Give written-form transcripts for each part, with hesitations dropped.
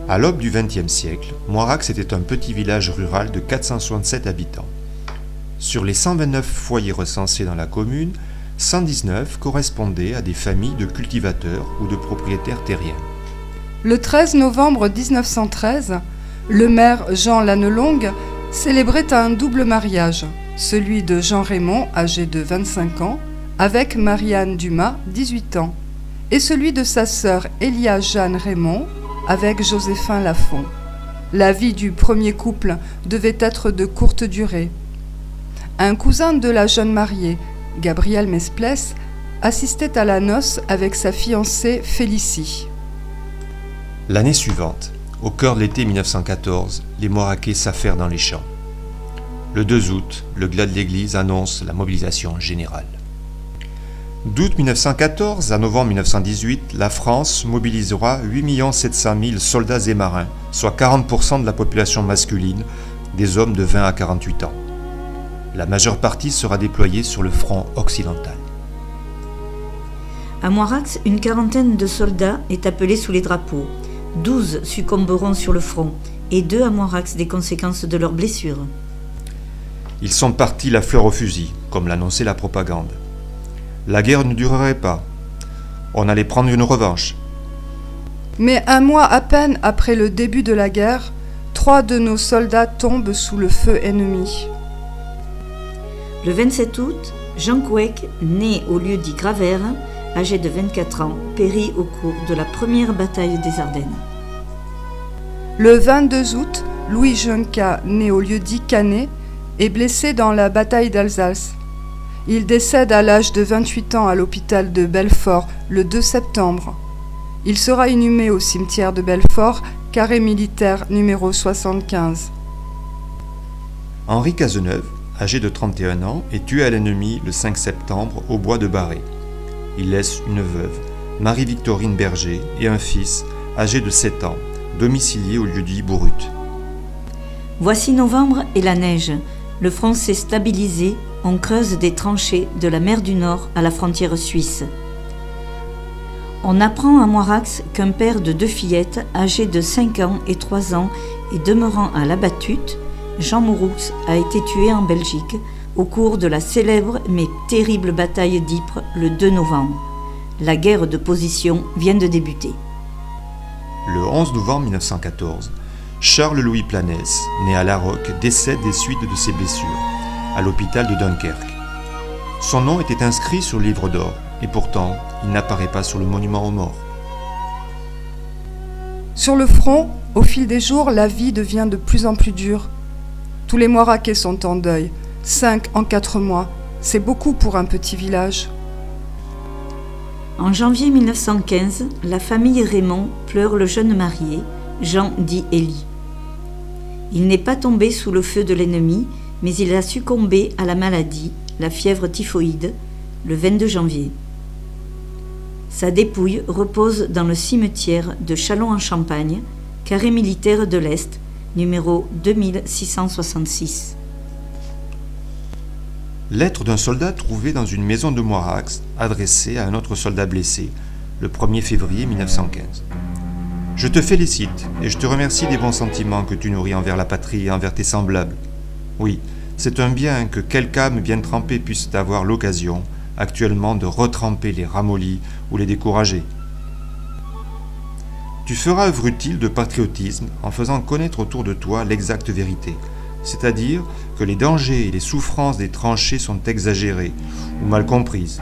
À l'aube du XXe siècle, Moirax était un petit village rural de 467 habitants. Sur les 129 foyers recensés dans la commune, 119 correspondaient à des familles de cultivateurs ou de propriétaires terriens. Le 13 novembre 1913, le maire Jean Lannelongue célébrait un double mariage, celui de Jean Raymond, âgé de 25 ans, avec Marie-Anne Dumas, 18 ans, et celui de sa sœur Élia Jeanne Raymond, avec Joséphin Lafont. La vie du premier couple devait être de courte durée. Un cousin de la jeune mariée, Gabriel Mesplès, assistait à la noce avec sa fiancée Félicie. L'année suivante, au cœur de l'été 1914, les Moiraquais s'affairent dans les champs. Le 2 août, le glas de l'église annonce la mobilisation générale. D'août 1914 à novembre 1918, la France mobilisera 8 700 000 soldats et marins, soit 40% de la population masculine, des hommes de 20 à 48 ans. La majeure partie sera déployée sur le front occidental. À Moirax, une quarantaine de soldats est appelée sous les drapeaux. 12 succomberont sur le front et 2 à Moirax des conséquences de leurs blessures. Ils sont partis la fleur au fusil, comme l'annonçait la propagande. La guerre ne durerait pas. On allait prendre une revanche. Mais un mois à peine après le début de la guerre, 3 de nos soldats tombent sous le feu ennemi. Le 27 août, Jean Couec, né au lieu-dit Gravert, âgé de 24 ans, périt au cours de la première bataille des Ardennes. Le 22 août, Louis Junca, né au lieu-dit Canet, est blessé dans la bataille d'Alsace. Il décède à l'âge de 28 ans à l'hôpital de Belfort le 2 septembre. Il sera inhumé au cimetière de Belfort, carré militaire numéro 75. Henri Cazeneuve, âgé de 31 ans, est tué à l'ennemi le 5 septembre au bois de Barré. Il laisse une veuve, Marie-Victorine Berger, et un fils, âgé de 7 ans, domicilié au lieu-dit Bourrut. Voici novembre et la neige. Le front s'est stabilisé, on creuse des tranchées de la mer du Nord à la frontière suisse. On apprend à Moirax qu'un père de 2 fillettes, âgé de 5 ans et 3 ans et demeurant à La Battute, Jean Mouroux, a été tué en Belgique au cours de la célèbre mais terrible bataille d'Ypres le 2 novembre. La guerre de position vient de débuter. Le 11 novembre 1914, Charles-Louis Planès, né à Larocque, décède des suites de ses blessures, à l'hôpital de Dunkerque. Son nom était inscrit sur le livre d'or, et pourtant, il n'apparaît pas sur le monument aux morts. Sur le front, au fil des jours, la vie devient de plus en plus dure. Tous les Moiraquais sont en deuil, 5 en 4 mois. C'est beaucoup pour un petit village. En janvier 1915, la famille Raymond pleure le jeune marié, Jean dit Élie. Il n'est pas tombé sous le feu de l'ennemi, mais il a succombé à la maladie, la fièvre typhoïde, le 22 janvier. Sa dépouille repose dans le cimetière de Châlons-en-Champagne, carré militaire de l'Est, numéro 2666. Lettre d'un soldat trouvé dans une maison de Moirax, adressée à un autre soldat blessé, le 1er février 1915. Je te félicite et je te remercie des bons sentiments que tu nourris envers la patrie et envers tes semblables. Oui, c'est un bien que quelque âme bien trempée puisse avoir l'occasion, actuellement, de retremper les ramollis ou les décourager. Tu feras œuvre utile de patriotisme en faisant connaître autour de toi l'exacte vérité, c'est-à-dire que les dangers et les souffrances des tranchées sont exagérées ou mal comprises,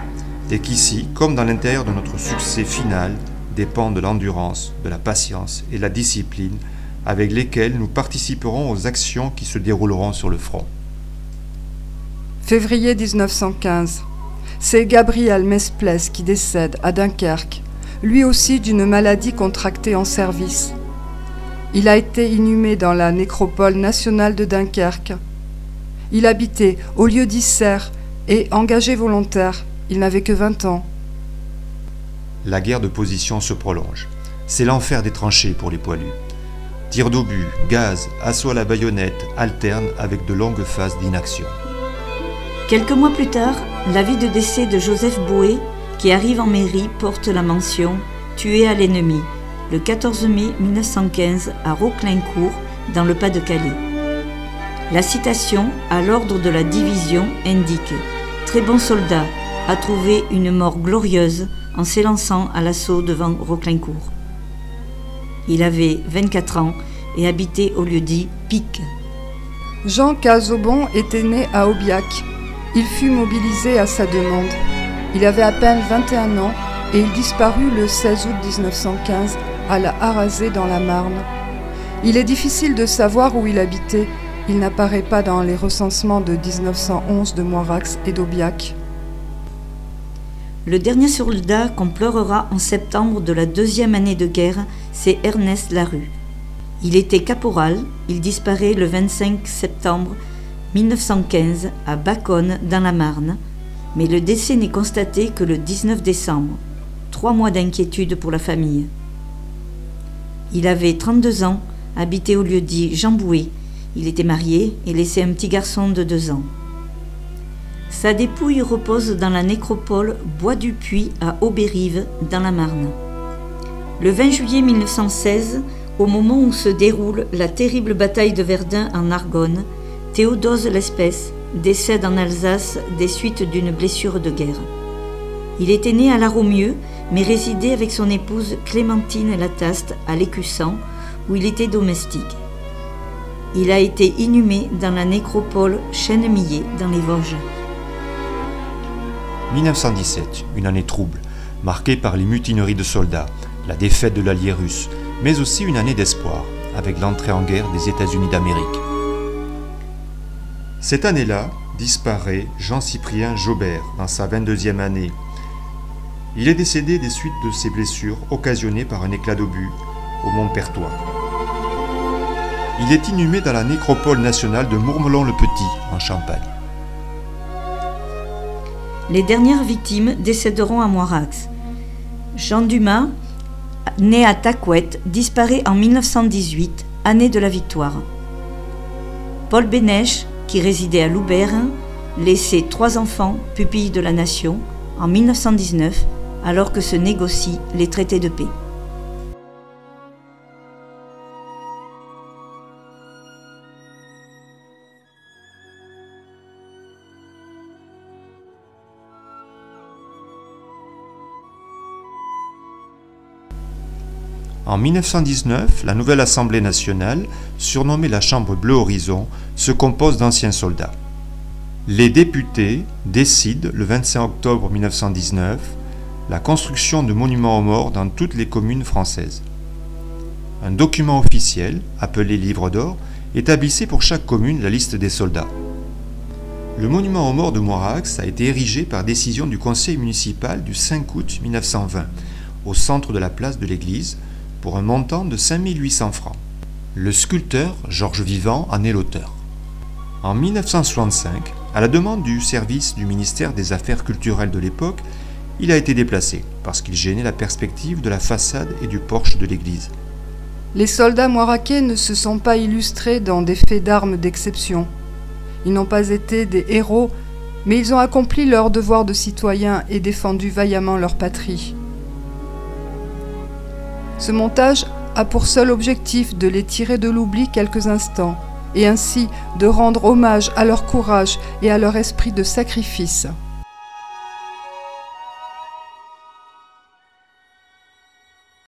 et qu'ici, comme dans l'intérieur de notre succès final, dépend de l'endurance, de la patience et de la discipline avec lesquelles nous participerons aux actions qui se dérouleront sur le front. Février 1915. C'est Gabriel Mesplès qui décède à Dunkerque, lui aussi d'une maladie contractée en service. Il a été inhumé dans la nécropole nationale de Dunkerque. Il habitait au lieu d'Isère et engagé volontaire. Il n'avait que 20 ans. La guerre de position se prolonge. C'est l'enfer des tranchées pour les poilus. Tirs d'obus, gaz, assauts à la baïonnette alternent avec de longues phases d'inaction. Quelques mois plus tard, l'avis de décès de Joseph Boué, qui arrive en mairie, porte la mention « Tué à l'ennemi », le 14 mai 1915 à Roclincourt, dans le Pas-de-Calais. La citation à l'ordre de la division indique « Très bon soldat, a trouvé une mort glorieuse en s'élançant à l'assaut devant Roclincourt. » Il avait 24 ans et habitait au lieu-dit Pic. Jean Cazobon était né à Aubiac. Il fut mobilisé à sa demande. Il avait à peine 21 ans et il disparut le 16 août 1915 à la Harazé dans la Marne. Il est difficile de savoir où il habitait. Il n'apparaît pas dans les recensements de 1911 de Moirax et d'Aubiac. Le dernier soldat qu'on pleurera en septembre de la 2e année de guerre, c'est Ernest Larue. Il était caporal, il disparaît le 25 septembre 1915 à Baconne dans la Marne, mais le décès n'est constaté que le 19 décembre. 3 mois d'inquiétude pour la famille. Il avait 32 ans, habitait au lieu-dit Jean Bouet. Il était marié et laissait un petit garçon de 2 ans. Sa dépouille repose dans la nécropole Bois du Puy à Aubérive, dans la Marne. Le 20 juillet 1916, au moment où se déroule la terrible bataille de Verdun en Argonne, Théodose Lespès décède en Alsace des suites d'une blessure de guerre. Il était né à La Romieux, mais résidait avec son épouse Clémentine Lataste à l'Écussan, où il était domestique. Il a été inhumé dans la nécropole Chêne-Millet, dans les Vosges. 1917, une année trouble, marquée par les mutineries de soldats, la défaite de l'allié russe, mais aussi une année d'espoir, avec l'entrée en guerre des États-Unis d'Amérique. Cette année-là, disparaît Jean-Cyprien Jaubert dans sa 22e année. Il est décédé des suites de ses blessures occasionnées par un éclat d'obus au Mont-Pertois. Il est inhumé dans la nécropole nationale de Mourmelon-le-Petit, en Champagne. Les dernières victimes décéderont à Moirax. Jean Dumas, né à Tacouette, disparaît en 1918, année de la victoire. Paul Bénèche, qui résidait à Loubert, laissait 3 enfants, pupilles de la nation, en 1919, alors que se négocient les traités de paix. En 1919, la nouvelle Assemblée nationale, surnommée la Chambre Bleu Horizon, se compose d'anciens soldats. Les députés décident, le 25 octobre 1919, la construction de monuments aux morts dans toutes les communes françaises. Un document officiel, appelé Livre d'or, établissait pour chaque commune la liste des soldats. Le monument aux morts de Moirax a été érigé par décision du conseil municipal du 5 août 1920, au centre de la place de l'église, pour un montant de 5 800 francs. Le sculpteur Georges Vivant en est l'auteur. En 1965, à la demande du service du ministère des Affaires culturelles de l'époque, il a été déplacé parce qu'il gênait la perspective de la façade et du porche de l'église. Les soldats moiraquais ne se sont pas illustrés dans des faits d'armes d'exception. Ils n'ont pas été des héros, mais ils ont accompli leur devoir de citoyens et défendu vaillamment leur patrie. Ce montage a pour seul objectif de les tirer de l'oubli quelques instants, et ainsi de rendre hommage à leur courage et à leur esprit de sacrifice.